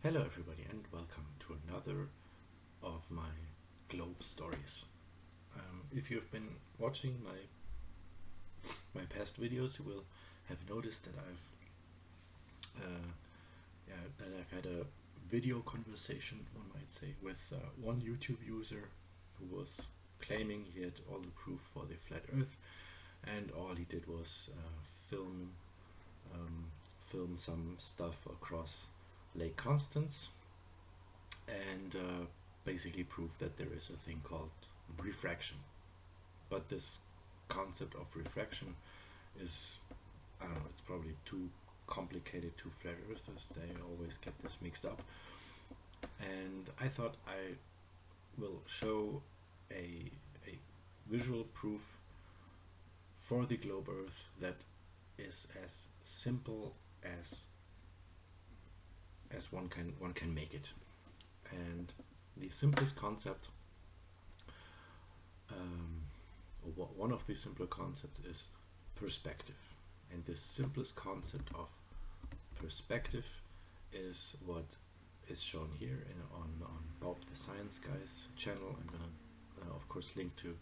Hello everybody and welcome to another of my globe stories. If you've been watching my past videos, you will have noticed that I've had a video conversation, one might say, with one YouTube user who was claiming he had all the proof for the flat Earth, and all he did was film some stuff across Lake Constance and basically prove that there is a thing called refraction. But this concept of refraction is, I don't know, it's probably too complicated to flat earthers. They always get this mixed up. And I thought I will show a visual proof for the globe Earth that is as simple as one can make it. And the simplest concept, or one of the simpler concepts, is perspective. And the simplest concept of perspective is what is shown here on Bob the Science Guy's channel. I'm gonna of course link to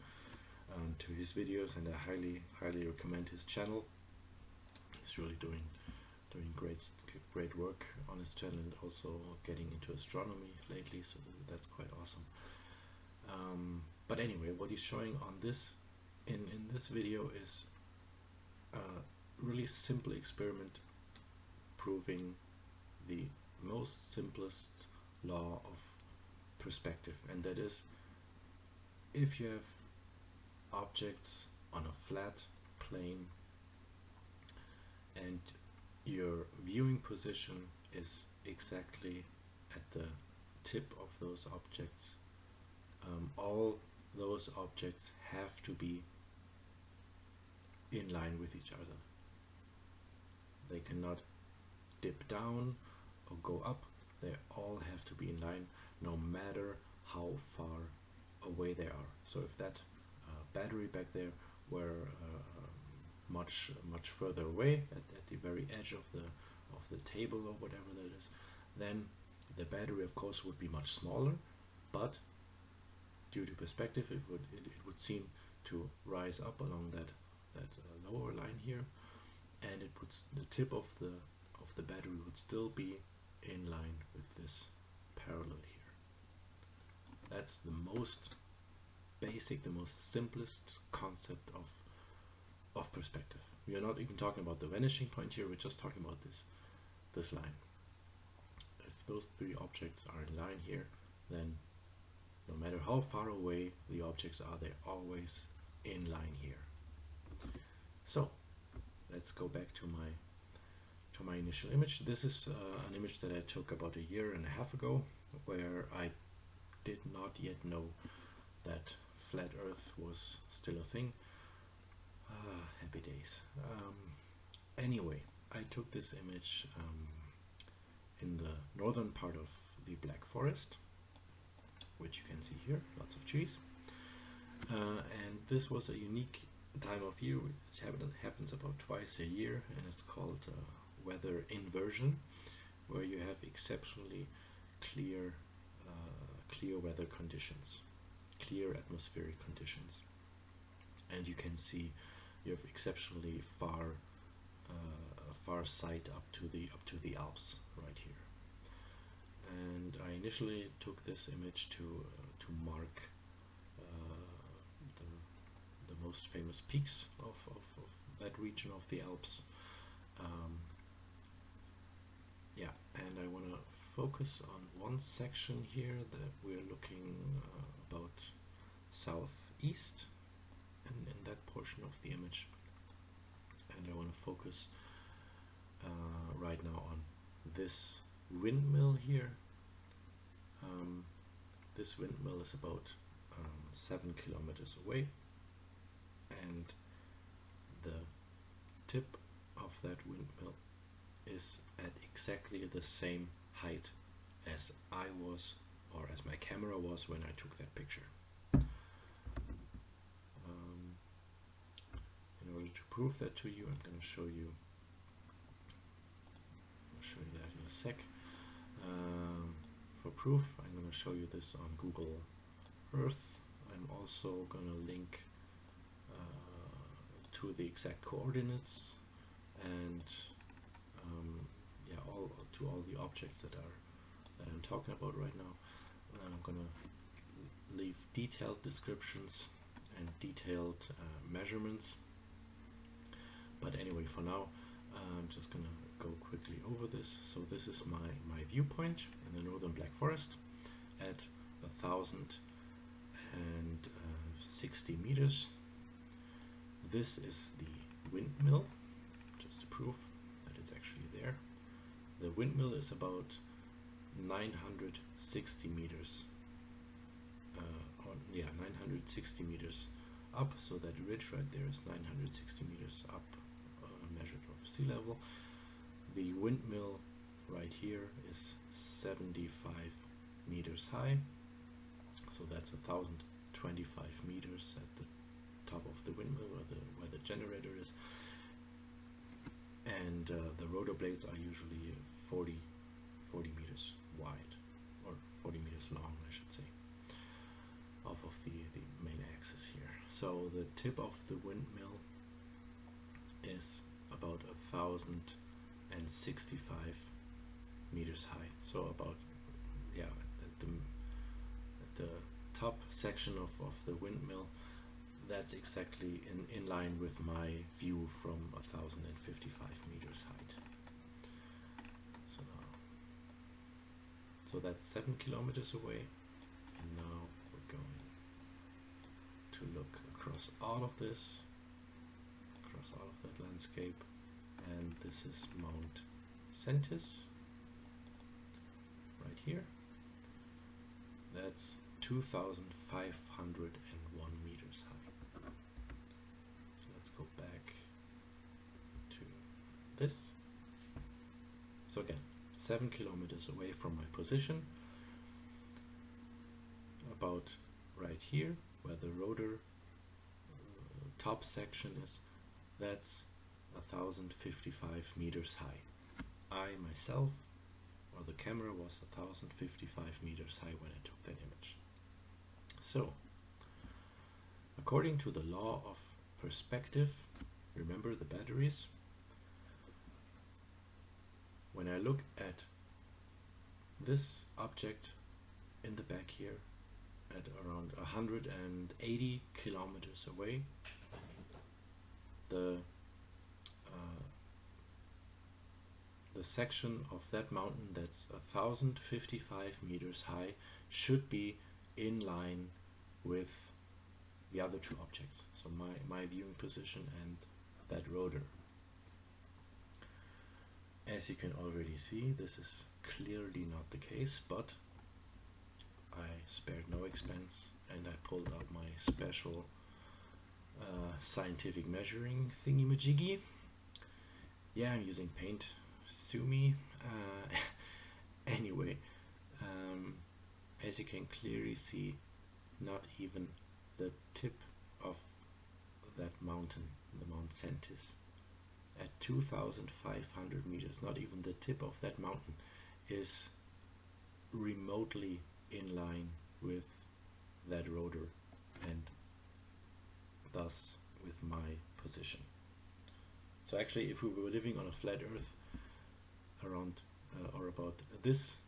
his videos, and I highly recommend his channel. He's really doing great work on his channel, and also getting into astronomy lately, so that's quite awesome. But anyway, what he's showing on this in this video is a really simple experiment proving the most simplest law of perspective, and that is, if you have objects on a flat plane and your viewing position is exactly at the tip of those objects, all those objects have to be in line with each other. They cannot dip down or go up. They all have to be in line, no matter how far away they are. So if that battery back there were much further away, at the very edge of the table or whatever that is, then the battery of course would be much smaller, but due to perspective it would seem to rise up along that lower line here, and the tip of the battery would still be in line with this parallel here. That's the most basic, the most simplest concept of perspective. We are not even talking about the vanishing point here, we're just talking about this line. If those three objects are in line here, then no matter how far away the objects are, they're always in line here. So let's go back to my initial image. This is an image that I took about 1.5 years ago, where I did not yet know that flat Earth was still a thing. Happy days. Anyway, I took this image in the northern part of the Black Forest, which you can see here, lots of trees. And this was a unique time of year, which happens about twice a year, and it's called weather inversion, where you have exceptionally clear weather conditions, clear atmospheric conditions, and you can see you have exceptionally far sight up to the Alps right here. And I initially took this image to mark the most famous peaks of that region of the Alps. Yeah, and I want to focus on one section here that we're looking about southeast in that portion of the image, and I want to focus right now on this windmill here. This windmill is about 7 kilometers away, and the tip of that windmill is at exactly the same height as I was, or as my camera was, when I took that picture. In order to prove that to you, I'm going to show you that in a sec. proof. I'm going to show you this on Google Earth. I'm also going to link to the exact coordinates and yeah, to all the objects that I'm talking about right now. And I'm going to leave detailed descriptions and detailed measurements. But anyway, for now, I'm just going to go quickly over this. So this is my viewpoint in the northern Black Forest at 1,060 meters. This is the windmill, just to prove that it's actually there. The windmill is about 960 meters, 960 meters up, so that ridge right there is 960 meters up, measured of sea level. The windmill right here is 75 meters high, so that's 1,025 meters at the top of the windmill where the generator is, and the rotor blades are usually 40 meters wide, or 40 meters long, I should say, off of the main axis here. So the tip of the windmill is about 1,065 meters high. So about, yeah, at the top section of the windmill, that's exactly in line with my view from 1,055 meters height. So that's 7 kilometers away, and now we're going to look across all of this, across all of that landscape, and this is Mount Sentis right here. That's 2,501 meters high. So let's go back to this. So again, 7 kilometers away from my position, about right here where the rotor top section is, that's 1,055 meters high. I myself, or the camera, was 1,055 meters high when I took that image. So, according to the law of perspective, remember the batteries? When I look at this object in the back here at around 180 kilometers away, the section of that mountain that's 1,055 meters high should be in line with the other two objects, so my viewing position and that rotor. As you can already see, this is clearly not the case, but I spared no expense and I pulled out my special scientific measuring thingy-majiggy. Yeah, I'm using paint, sue me. Anyway, as you can clearly see, not even the tip of that mountain, the Mount Sentis, at 2,500 meters, not even the tip of that mountain is remotely in line with that rotor and thus with my position. So actually, if we were living on a flat Earth around or about this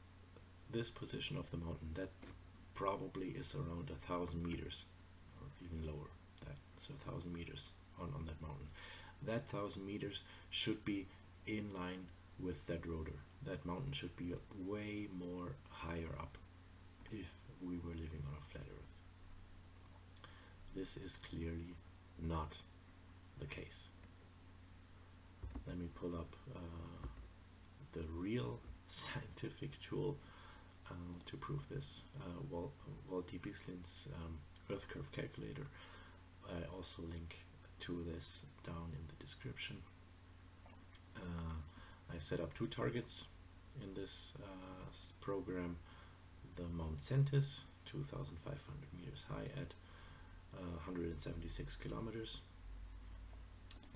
position of the mountain, that probably is around 1,000 meters or even lower. So 1,000 meters on that mountain. That 1,000 meters should be in line with that rotor. That mountain should be way more higher up if we were living on a flat Earth. This is clearly not the case. Let me pull up the real scientific tool to prove this. Walt D. Bieslin's Earth curve calculator. I also link to this down in the description. I set up two targets in this program: the Mount Sentis, 2,500 meters high at 176 kilometers,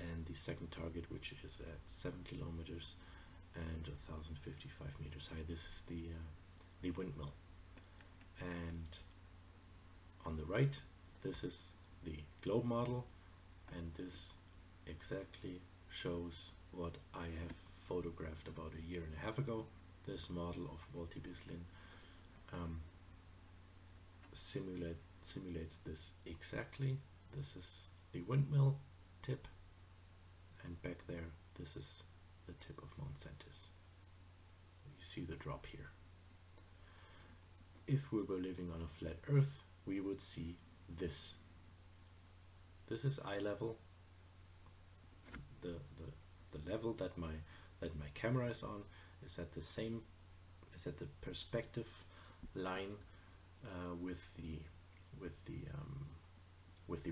and the second target, which is at 7 kilometers and 1,055 meters high. This is the windmill. and on the right this is the globe model, and this exactly shows what I have photographed about a year and a half ago. This model of Voltibislin simulates this exactly. This is the windmill tip, and back there this is the tip of Mount Santis. You see the drop here. If we were living on a flat Earth, we would see this. This is eye level. The level that my camera is on is at the same, is at the perspective line with the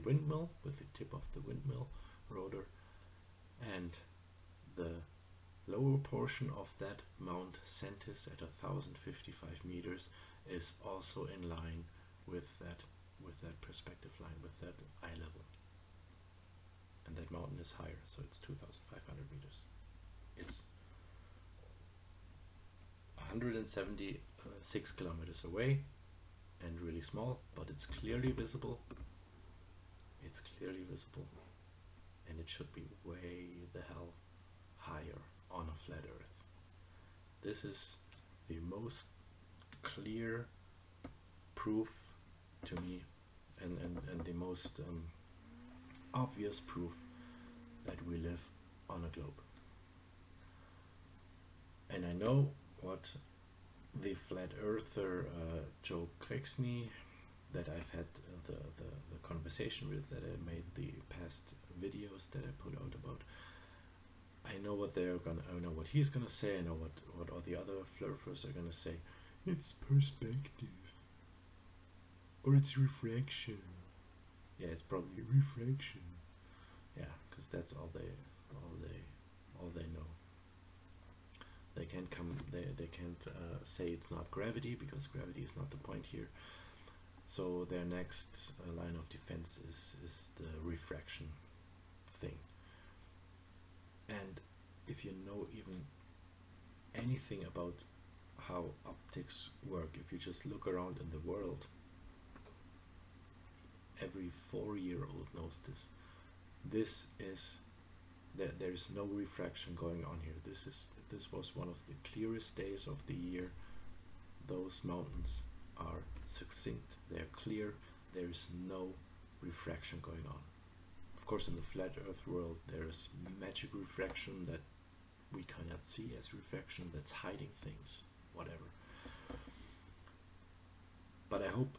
windmill, with the tip of the windmill rotor, and the lower portion of that Mount Santis at 1055 meters is also in line with that perspective line, with that eye level. And that mountain is higher, so it's 2,500 meters. It's 176 kilometers away and really small, but it's clearly visible. It's clearly visible, and it should be way the hell higher on a flat Earth. This is the most clear proof to me, and the most obvious proof that we live on a globe. And I know what the flat earther Joe Crexni, that I've had the conversation with, that I made the past videos that I put out about, I know what they're gonna, I know what he's gonna say, I know what all the other flerfers are gonna say. It's perspective, or it's refraction. Yeah, it's probably refraction. Yeah, because that's all they know. They can't come. They can't say it's not gravity, because gravity is not the point here. So their next line of defense is the refraction thing. And if you know even anything about how optics work, if you just look around in the world, every 4-year-old knows this. This is that there's no refraction going on here. This was one of the clearest days of the year. Those mountains are succinct, they're clear, there's no refraction going on. Of course, in the flat earth world there's magic refraction that we cannot see as refraction, that's hiding things, whatever. But I hope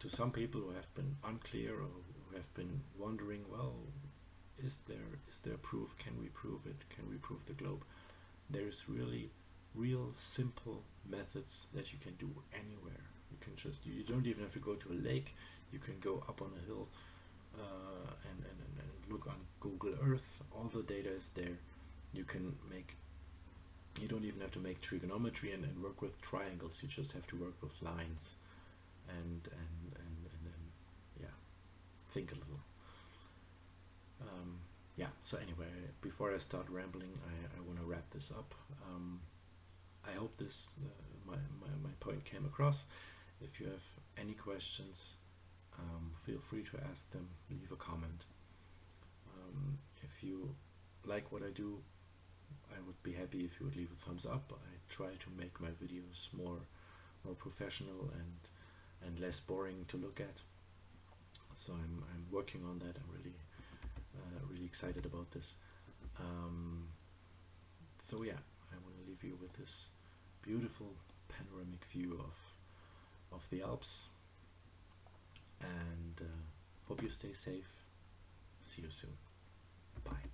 to some people who have been unclear, or who have been wondering, well, is there proof? Can we prove it? Can we prove the globe? There's really real simple methods that you can do anywhere. You can just, you don't even have to go to a lake. You can go up on a hill and look on Google Earth. All the data is there. You can make, you don't even have to make trigonometry and work with triangles. You just have to work with lines and yeah, think a little. Yeah, so anyway, before I start rambling, I want to wrap this up. I hope this my point came across. If you have any questions, feel free to ask them, leave a comment. If you like what I do, I would be happy if you would leave a thumbs up. I try to make my videos more professional and less boring to look at. So I'm working on that. I'm really excited about this. So yeah, I want to leave you with this beautiful panoramic view of the Alps, and hope you stay safe. See you soon. Bye.